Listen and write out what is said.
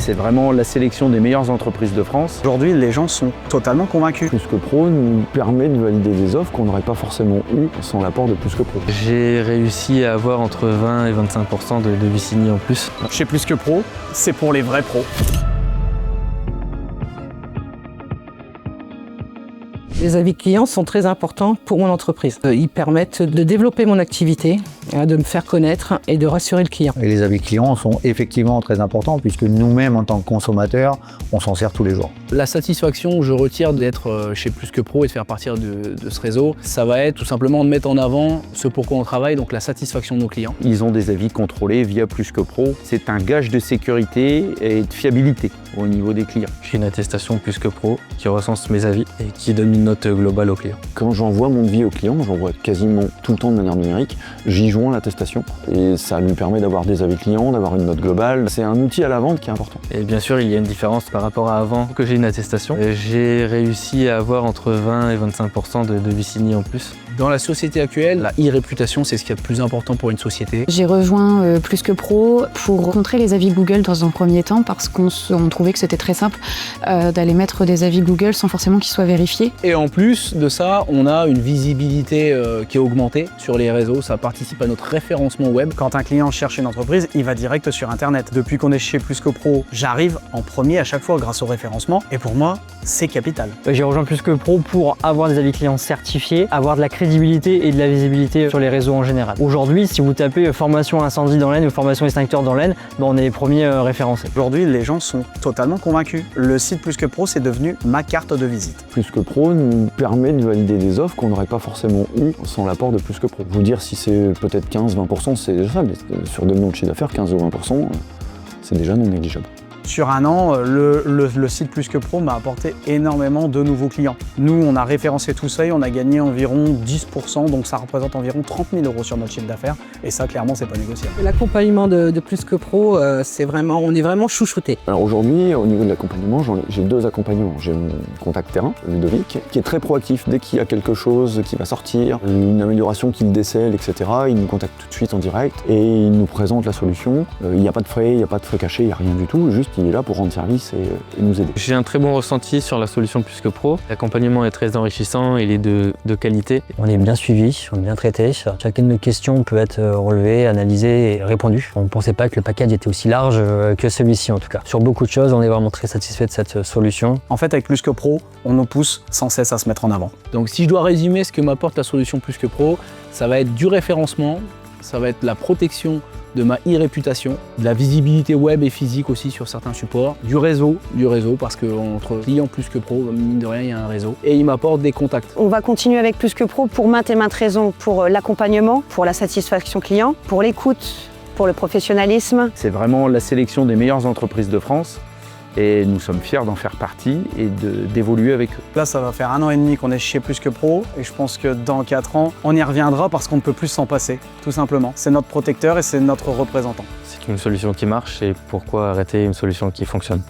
C'est vraiment la sélection des meilleures entreprises de France. Aujourd'hui, les gens sont totalement convaincus. Plus que Pro nous permet de valider des offres qu'on n'aurait pas forcément eues sans l'apport de Plus que Pro. J'ai réussi à avoir entre 20 et 25% de Vicini en plus. Chez Plus que Pro, c'est pour les vrais pros. Les avis clients sont très importants pour mon entreprise. Ils permettent de développer mon activité, de me faire connaître et de rassurer le client. Et les avis clients sont effectivement très importants puisque nous-mêmes, en tant que consommateurs, on s'en sert tous les jours. La satisfaction que je retire d'être chez Plus que Pro et de faire partie de ce réseau, ça va être tout simplement de mettre en avant ce pourquoi on travaille, donc la satisfaction de nos clients. Ils ont des avis contrôlés via Plus que Pro. C'est un gage de sécurité et de fiabilité au niveau des clients. J'ai une attestation Plus que Pro qui recense mes avis et qui donne une note globale au client. Quand j'envoie mon devis au client, j'envoie quasiment tout le temps de manière numérique, j'y joins l'attestation et ça lui permet d'avoir des avis clients, d'avoir une note globale. C'est un outil à la vente qui est important. Et bien sûr, il y a une différence par rapport à avant que j'ai une attestation. J'ai réussi à avoir entre 20 et 25% de Vicini en plus. Dans la société actuelle, la e-réputation, c'est ce qui est le plus important pour une société. J'ai rejoint Plus que Pro pour rencontrer les avis Google dans un premier temps parce qu'on trouvait que c'était très simple d'aller mettre des avis Google sans forcément qu'ils soient vérifiés. Et en plus de ça, on a une visibilité qui est augmentée sur les réseaux. Ça participe à notre référencement web. Quand un client cherche une entreprise, il va direct sur Internet. Depuis qu'on est chez Plus que Pro, j'arrive en premier à chaque fois grâce au référencement. Et pour moi, c'est capital. J'ai rejoint Plus que Pro pour avoir des avis clients certifiés, avoir de la crédibilité et de la visibilité sur les réseaux en général. Aujourd'hui, si vous tapez formation incendie dans l'Aisne ou formation extincteur dans l'Aisne, on est les premiers référencés. Aujourd'hui, les gens sont totalement convaincus. Le site Plus que Pro, c'est devenu ma carte de visite. Plus que Pro nous permet de valider des offres qu'on n'aurait pas forcément eues sans l'apport de Plus que Pro. Vous dire si c'est peut-être 15-20%, c'est déjà ça, mais sur 2 millions de chiffre d'affaires, 15 ou 20%, c'est déjà non négligeable. Sur un an, le site Plus que Pro m'a apporté énormément de nouveaux clients. Nous, on a référencé tout ça et on a gagné environ 10%, donc ça représente environ 30 000 € sur notre chiffre d'affaires. Et ça, clairement, c'est pas négociable. L'accompagnement de Plus que Pro, on est vraiment chouchouté. Alors aujourd'hui, au niveau de l'accompagnement, j'ai 2 accompagnements. J'ai mon contact terrain, Ludovic, qui est très proactif. Dès qu'il y a quelque chose qui va sortir, une amélioration qu'il décèle, etc., il nous contacte tout de suite en direct et il nous présente la solution. Il n'y a pas de frais, il n'y a pas de frais cachés, il n'y a rien du tout. Juste, il est là pour rendre service et nous aider. J'ai un très bon ressenti sur la solution Plus que Pro. L'accompagnement est très enrichissant, il est de qualité. On est bien suivi, on est bien traité. Chacune de nos questions peut être relevée, analysée et répondue. On ne pensait pas que le package était aussi large que celui-ci en tout cas. Sur beaucoup de choses, on est vraiment très satisfait de cette solution. En fait, avec Plus que Pro, on nous pousse sans cesse à se mettre en avant. Donc si je dois résumer ce que m'apporte la solution Plus que Pro, ça va être du référencement, ça va être la protection de ma e-réputation, de la visibilité web et physique aussi sur certains supports, du réseau parce qu'entre clients Plus que Pro, mine de rien, il y a un réseau, et il m'apporte des contacts. On va continuer avec Plus que Pro pour maintes et maintes raisons, pour l'accompagnement, pour la satisfaction client, pour l'écoute, pour le professionnalisme. C'est vraiment la sélection des meilleures entreprises de France. Et nous sommes fiers d'en faire partie et d'évoluer avec eux. Là, ça va faire 1 an et demi qu'on est chez Plus que Pro et je pense que dans 4 ans, on y reviendra parce qu'on ne peut plus s'en passer, tout simplement. C'est notre protecteur et c'est notre représentant. C'est une solution qui marche et pourquoi arrêter une solution qui fonctionne ?